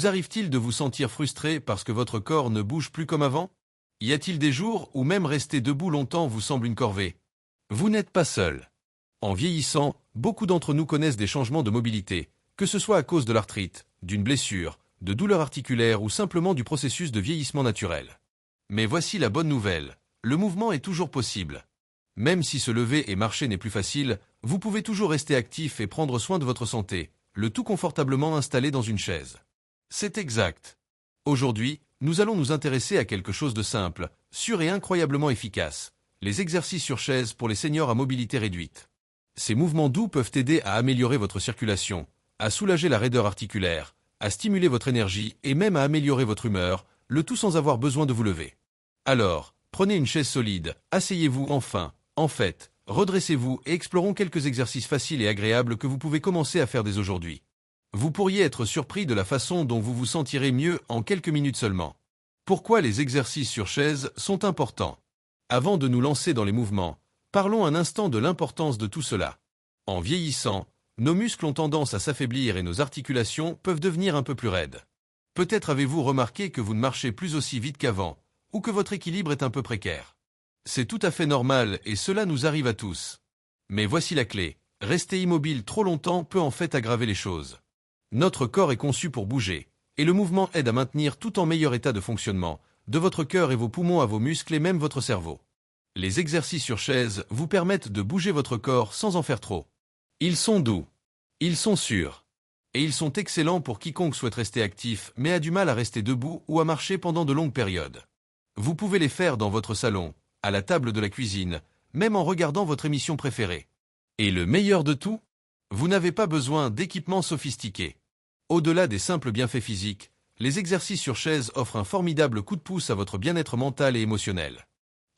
Vous arrive-t-il de vous sentir frustré parce que votre corps ne bouge plus comme avant? Y a-t-il des jours où même rester debout longtemps vous semble une corvée? Vous n'êtes pas seul. En vieillissant, beaucoup d'entre nous connaissent des changements de mobilité, que ce soit à cause de l'arthrite, d'une blessure, de douleurs articulaires ou simplement du processus de vieillissement naturel. Mais voici la bonne nouvelle, le mouvement est toujours possible. Même si se lever et marcher n'est plus facile, vous pouvez toujours rester actif et prendre soin de votre santé, le tout confortablement installé dans une chaise. C'est exact. Aujourd'hui, nous allons nous intéresser à quelque chose de simple, sûr et incroyablement efficace, les exercices sur chaise pour les seniors à mobilité réduite. Ces mouvements doux peuvent aider à améliorer votre circulation, à soulager la raideur articulaire, à stimuler votre énergie et même à améliorer votre humeur, le tout sans avoir besoin de vous lever. Alors, prenez une chaise solide, asseyez-vous enfin, redressez-vous et explorons quelques exercices faciles et agréables que vous pouvez commencer à faire dès aujourd'hui. Vous pourriez être surpris de la façon dont vous vous sentirez mieux en quelques minutes seulement. Pourquoi les exercices sur chaise sont importants? Avant de nous lancer dans les mouvements, parlons un instant de l'importance de tout cela. En vieillissant, nos muscles ont tendance à s'affaiblir et nos articulations peuvent devenir un peu plus raides. Peut-être avez-vous remarqué que vous ne marchez plus aussi vite qu'avant, ou que votre équilibre est un peu précaire. C'est tout à fait normal et cela nous arrive à tous. Mais voici la clé, rester immobile trop longtemps peut en fait aggraver les choses. Notre corps est conçu pour bouger, et le mouvement aide à maintenir tout en meilleur état de fonctionnement, de votre cœur et vos poumons à vos muscles et même votre cerveau. Les exercices sur chaise vous permettent de bouger votre corps sans en faire trop. Ils sont doux, ils sont sûrs, et ils sont excellents pour quiconque souhaite rester actif mais a du mal à rester debout ou à marcher pendant de longues périodes. Vous pouvez les faire dans votre salon, à la table de la cuisine, même en regardant votre émission préférée. Et le meilleur de tout, vous n'avez pas besoin d'équipements sophistiqués. Au-delà des simples bienfaits physiques, les exercices sur chaise offrent un formidable coup de pouce à votre bien-être mental et émotionnel.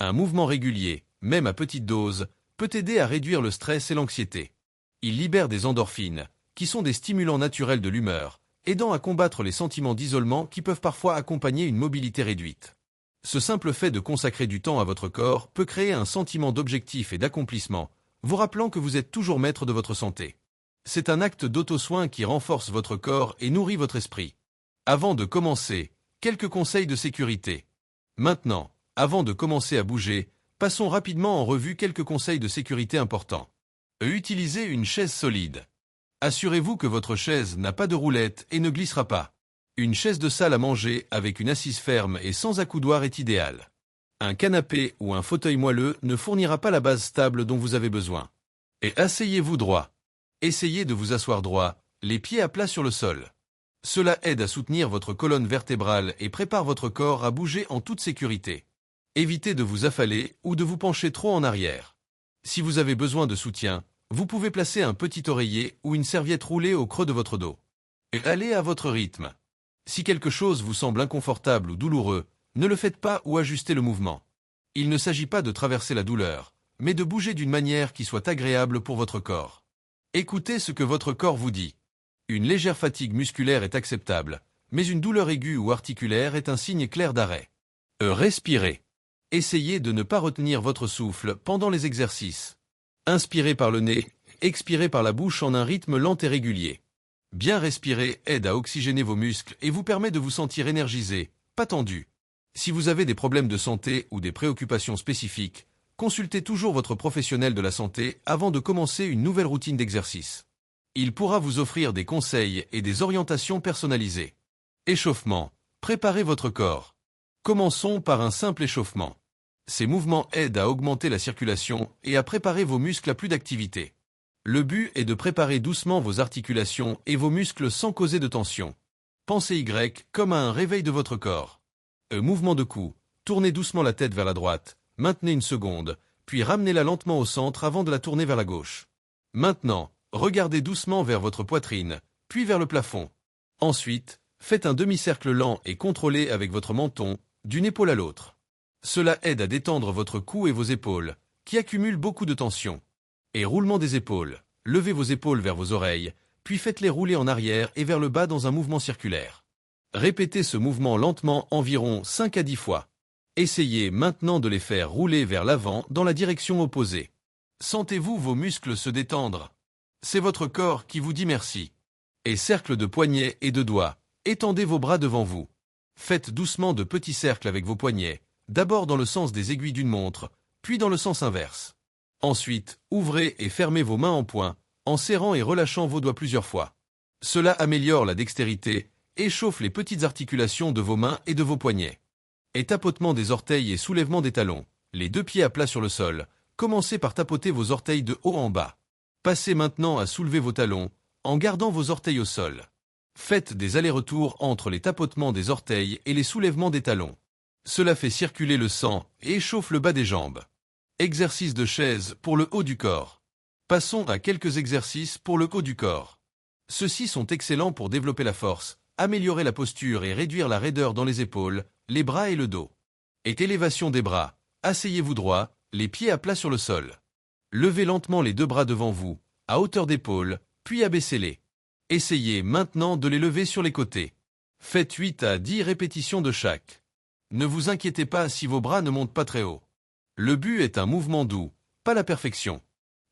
Un mouvement régulier, même à petite dose, peut aider à réduire le stress et l'anxiété. Il libère des endorphines, qui sont des stimulants naturels de l'humeur, aidant à combattre les sentiments d'isolement qui peuvent parfois accompagner une mobilité réduite. Ce simple fait de consacrer du temps à votre corps peut créer un sentiment d'objectif et d'accomplissement, vous rappelant que vous êtes toujours maître de votre santé. C'est un acte d'auto-soin qui renforce votre corps et nourrit votre esprit. Avant de commencer, quelques conseils de sécurité. Maintenant, avant de commencer à bouger, passons rapidement en revue quelques conseils de sécurité importants. Utilisez une chaise solide. Assurez-vous que votre chaise n'a pas de roulette et ne glissera pas. Une chaise de salle à manger avec une assise ferme et sans accoudoir est idéale. Un canapé ou un fauteuil moelleux ne fournira pas la base stable dont vous avez besoin. Et asseyez-vous droit. Essayez de vous asseoir droit, les pieds à plat sur le sol. Cela aide à soutenir votre colonne vertébrale et prépare votre corps à bouger en toute sécurité. Évitez de vous affaler ou de vous pencher trop en arrière. Si vous avez besoin de soutien, vous pouvez placer un petit oreiller ou une serviette roulée au creux de votre dos. Et allez à votre rythme. Si quelque chose vous semble inconfortable ou douloureux, ne le faites pas ou ajustez le mouvement. Il ne s'agit pas de traverser la douleur, mais de bouger d'une manière qui soit agréable pour votre corps. Écoutez ce que votre corps vous dit. Une légère fatigue musculaire est acceptable, mais une douleur aiguë ou articulaire est un signe clair d'arrêt. Respirez. Essayez de ne pas retenir votre souffle pendant les exercices. Inspirez par le nez, expirez par la bouche en un rythme lent et régulier. Bien respirer aide à oxygéner vos muscles et vous permet de vous sentir énergisé, pas tendu. Si vous avez des problèmes de santé ou des préoccupations spécifiques, consultez toujours votre professionnel de la santé avant de commencer une nouvelle routine d'exercice. Il pourra vous offrir des conseils et des orientations personnalisées. Échauffement. Préparez votre corps. Commençons par un simple échauffement. Ces mouvements aident à augmenter la circulation et à préparer vos muscles à plus d'activité. Le but est de préparer doucement vos articulations et vos muscles sans causer de tension. Pensez Y comme à un réveil de votre corps. Mouvement de cou. Tournez doucement la tête vers la droite. Maintenez une seconde, puis ramenez-la lentement au centre avant de la tourner vers la gauche. Maintenant, regardez doucement vers votre poitrine, puis vers le plafond. Ensuite, faites un demi-cercle lent et contrôlé avec votre menton, d'une épaule à l'autre. Cela aide à détendre votre cou et vos épaules, qui accumulent beaucoup de tension. Et roulement des épaules. Levez vos épaules vers vos oreilles, puis faites-les rouler en arrière et vers le bas dans un mouvement circulaire. Répétez ce mouvement lentement environ 5 à 10 fois. Essayez maintenant de les faire rouler vers l'avant dans la direction opposée. Sentez-vous vos muscles se détendre. C'est votre corps qui vous dit merci. Et cercle de poignets et de doigts. Étendez vos bras devant vous. Faites doucement de petits cercles avec vos poignets, d'abord dans le sens des aiguilles d'une montre, puis dans le sens inverse. Ensuite, ouvrez et fermez vos mains en poing, en serrant et relâchant vos doigts plusieurs fois. Cela améliore la dextérité et chauffe les petites articulations de vos mains et de vos poignets. Et tapotement des orteils et soulèvement des talons, les deux pieds à plat sur le sol. Commencez par tapoter vos orteils de haut en bas. Passez maintenant à soulever vos talons, en gardant vos orteils au sol. Faites des allers-retours entre les tapotements des orteils et les soulèvements des talons. Cela fait circuler le sang et échauffe le bas des jambes. Exercice de chaise pour le haut du corps. Passons à quelques exercices pour le haut du corps. Ceux-ci sont excellents pour développer la force, améliorer la posture et réduire la raideur dans les épaules, les bras et le dos. Et élévation des bras. Asseyez-vous droit, les pieds à plat sur le sol. Levez lentement les deux bras devant vous, à hauteur d'épaule, puis abaissez-les. Essayez maintenant de les lever sur les côtés. Faites 8 à 10 répétitions de chaque. Ne vous inquiétez pas si vos bras ne montent pas très haut. Le but est un mouvement doux, pas la perfection.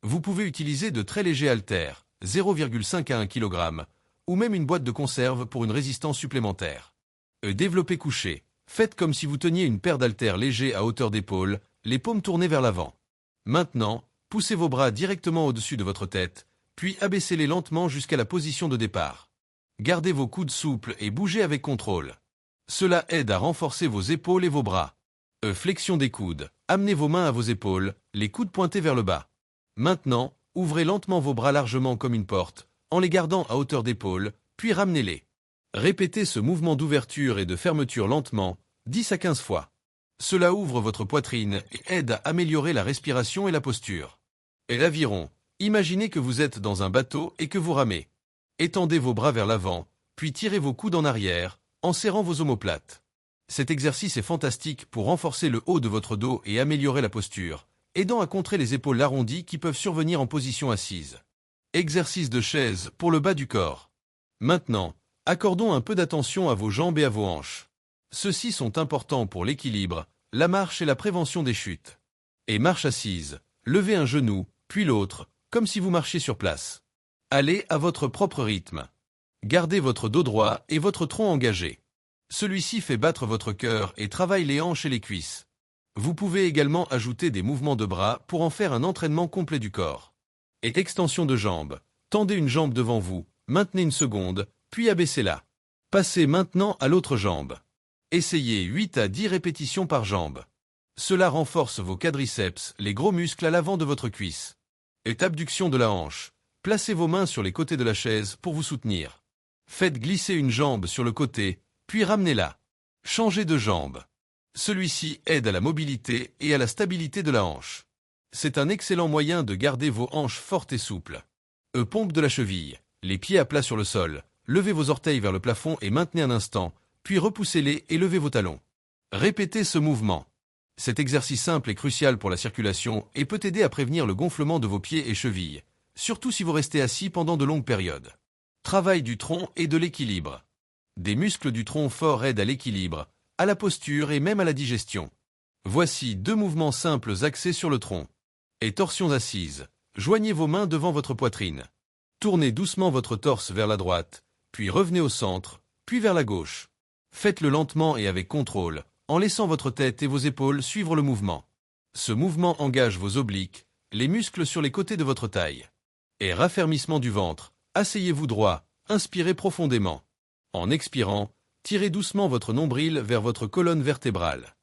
Vous pouvez utiliser de très légers haltères, 0,5 à 1 kg, ou même une boîte de conserve pour une résistance supplémentaire. Développé couché. Faites comme si vous teniez une paire d'haltères légers à hauteur d'épaule, les paumes tournées vers l'avant. Maintenant, poussez vos bras directement au-dessus de votre tête, puis abaissez-les lentement jusqu'à la position de départ. Gardez vos coudes souples et bougez avec contrôle. Cela aide à renforcer vos épaules et vos bras. Flexion des coudes. Amenez vos mains à vos épaules, les coudes pointés vers le bas. Maintenant, ouvrez lentement vos bras largement comme une porte, en les gardant à hauteur d'épaule, puis ramenez-les. Répétez ce mouvement d'ouverture et de fermeture lentement, 10 à 15 fois. Cela ouvre votre poitrine et aide à améliorer la respiration et la posture. Et l'aviron. Imaginez que vous êtes dans un bateau et que vous ramez. Étendez vos bras vers l'avant, puis tirez vos coudes en arrière, en serrant vos omoplates. Cet exercice est fantastique pour renforcer le haut de votre dos et améliorer la posture, aidant à contrer les épaules arrondies qui peuvent survenir en position assise. Exercice de chaise pour le bas du corps. Maintenant, accordons un peu d'attention à vos jambes et à vos hanches. Ceux-ci sont importants pour l'équilibre, la marche et la prévention des chutes. Et marche assise. Levez un genou, puis l'autre, comme si vous marchiez sur place. Allez à votre propre rythme. Gardez votre dos droit et votre tronc engagé. Celui-ci fait battre votre cœur et travaille les hanches et les cuisses. Vous pouvez également ajouter des mouvements de bras pour en faire un entraînement complet du corps. Et extension de jambes. Tendez une jambe devant vous, maintenez une seconde, puis abaissez-la. Passez maintenant à l'autre jambe. Essayez 8 à 10 répétitions par jambe. Cela renforce vos quadriceps, les gros muscles à l'avant de votre cuisse. Et abduction de la hanche. Placez vos mains sur les côtés de la chaise pour vous soutenir. Faites glisser une jambe sur le côté, puis ramenez-la. Changez de jambe. Celui-ci aide à la mobilité et à la stabilité de la hanche. C'est un excellent moyen de garder vos hanches fortes et souples. Pompe de la cheville. Les pieds à plat sur le sol. Levez vos orteils vers le plafond et maintenez un instant, puis repoussez-les et levez vos talons. Répétez ce mouvement. Cet exercice simple est crucial pour la circulation et peut aider à prévenir le gonflement de vos pieds et chevilles, surtout si vous restez assis pendant de longues périodes. Travail du tronc et de l'équilibre. Des muscles du tronc forts aident à l'équilibre, à la posture et même à la digestion. Voici 2 mouvements simples axés sur le tronc. Et torsion assise. Joignez vos mains devant votre poitrine. Tournez doucement votre torse vers la droite, puis revenez au centre, puis vers la gauche. Faites-le lentement et avec contrôle, en laissant votre tête et vos épaules suivre le mouvement. Ce mouvement engage vos obliques, les muscles sur les côtés de votre taille. Et raffermissement du ventre. Asseyez-vous droit, inspirez profondément. En expirant, tirez doucement votre nombril vers votre colonne vertébrale.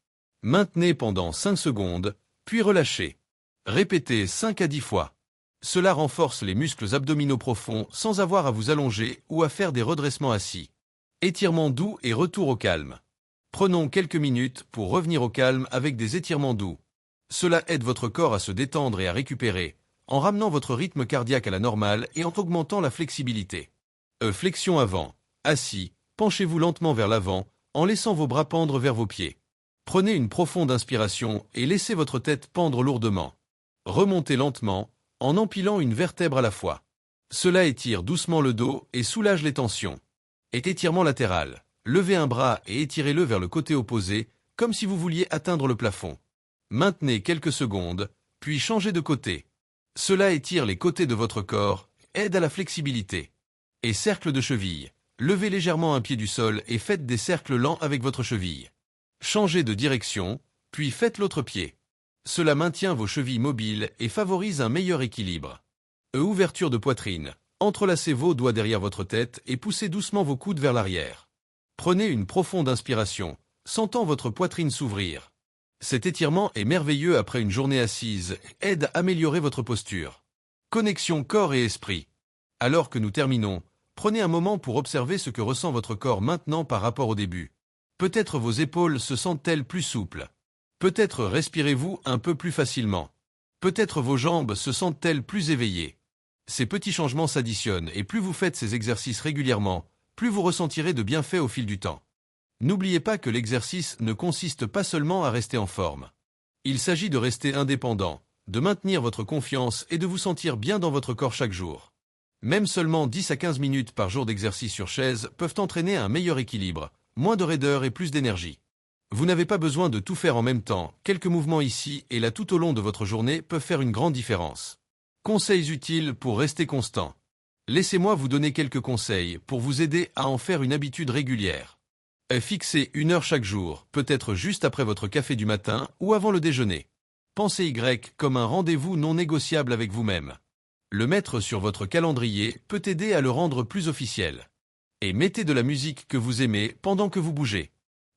Maintenez pendant 5 secondes, puis relâchez. Répétez 5 à 10 fois. Cela renforce les muscles abdominaux profonds sans avoir à vous allonger ou à faire des redressements assis. Étirement doux et retour au calme. Prenons quelques minutes pour revenir au calme avec des étirements doux. Cela aide votre corps à se détendre et à récupérer, en ramenant votre rythme cardiaque à la normale et en augmentant la flexibilité. Flexion avant. Assis, penchez-vous lentement vers l'avant, en laissant vos bras pendre vers vos pieds. Prenez une profonde inspiration et laissez votre tête pendre lourdement. Remontez lentement, en empilant une vertèbre à la fois. Cela étire doucement le dos et soulage les tensions. Et étirement latéral. Levez un bras et étirez-le vers le côté opposé, comme si vous vouliez atteindre le plafond. Maintenez quelques secondes, puis changez de côté. Cela étire les côtés de votre corps, aide à la flexibilité. Et cercle de cheville. Levez légèrement un pied du sol et faites des cercles lents avec votre cheville. Changez de direction, puis faites l'autre pied. Cela maintient vos chevilles mobiles et favorise un meilleur équilibre. Ouverture de poitrine. Entrelacez vos doigts derrière votre tête et poussez doucement vos coudes vers l'arrière. Prenez une profonde inspiration, sentant votre poitrine s'ouvrir. Cet étirement est merveilleux après une journée assise, aide à améliorer votre posture. Connexion corps et esprit. Alors que nous terminons, prenez un moment pour observer ce que ressent votre corps maintenant par rapport au début. Peut-être vos épaules se sentent-elles plus souples. Peut-être respirez-vous un peu plus facilement. Peut-être vos jambes se sentent-elles plus éveillées. Ces petits changements s'additionnent et plus vous faites ces exercices régulièrement, plus vous ressentirez de bienfaits au fil du temps. N'oubliez pas que l'exercice ne consiste pas seulement à rester en forme. Il s'agit de rester indépendant, de maintenir votre confiance et de vous sentir bien dans votre corps chaque jour. Même seulement 10 à 15 minutes par jour d'exercice sur chaise peuvent entraîner un meilleur équilibre, moins de raideur et plus d'énergie. Vous n'avez pas besoin de tout faire en même temps, quelques mouvements ici et là tout au long de votre journée peuvent faire une grande différence. Conseils utiles pour rester constant. Laissez-moi vous donner quelques conseils pour vous aider à en faire une habitude régulière. Fixez une heure chaque jour, peut-être juste après votre café du matin ou avant le déjeuner. Pensez Y comme un rendez-vous non négociable avec vous-même. Le mettre sur votre calendrier peut aider à le rendre plus officiel. Et mettez de la musique que vous aimez pendant que vous bougez.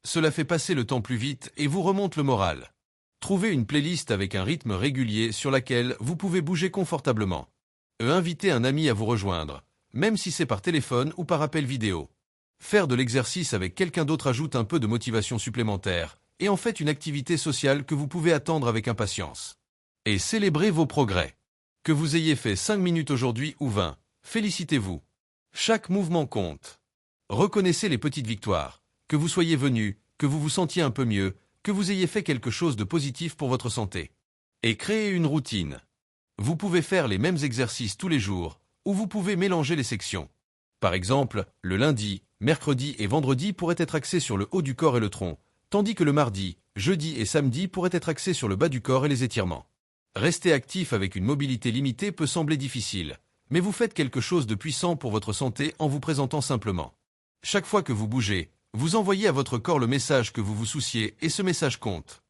Cela fait passer le temps plus vite et vous remonte le moral. Trouvez une playlist avec un rythme régulier sur laquelle vous pouvez bouger confortablement. Invitez un ami à vous rejoindre, même si c'est par téléphone ou par appel vidéo. Faire de l'exercice avec quelqu'un d'autre ajoute un peu de motivation supplémentaire et en fait une activité sociale que vous pouvez attendre avec impatience. Et célébrez vos progrès. Que vous ayez fait 5 minutes aujourd'hui ou 20, félicitez-vous. Chaque mouvement compte. Reconnaissez les petites victoires. Que vous soyez venu, que vous vous sentiez un peu mieux, que vous ayez fait quelque chose de positif pour votre santé. Et créez une routine. Vous pouvez faire les mêmes exercices tous les jours, ou vous pouvez mélanger les sections. Par exemple, le lundi, mercredi et vendredi pourraient être axés sur le haut du corps et le tronc, tandis que le mardi, jeudi et samedi pourraient être axés sur le bas du corps et les étirements. Rester actif avec une mobilité limitée peut sembler difficile, mais vous faites quelque chose de puissant pour votre santé en vous présentant simplement. Chaque fois que vous bougez, vous envoyez à votre corps le message que vous vous souciez et ce message compte.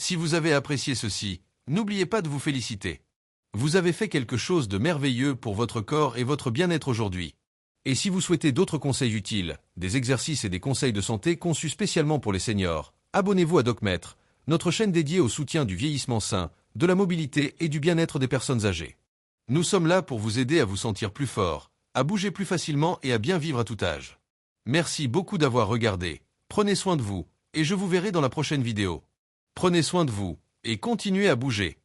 Si vous avez apprécié ceci, n'oubliez pas de vous féliciter. Vous avez fait quelque chose de merveilleux pour votre corps et votre bien-être aujourd'hui. Et si vous souhaitez d'autres conseils utiles, des exercices et des conseils de santé conçus spécialement pour les seniors, abonnez-vous à DocMètre, notre chaîne dédiée au soutien du vieillissement sain, de la mobilité et du bien-être des personnes âgées. Nous sommes là pour vous aider à vous sentir plus fort, à bouger plus facilement et à bien vivre à tout âge. Merci beaucoup d'avoir regardé, prenez soin de vous, et je vous verrai dans la prochaine vidéo. Prenez soin de vous, et continuez à bouger.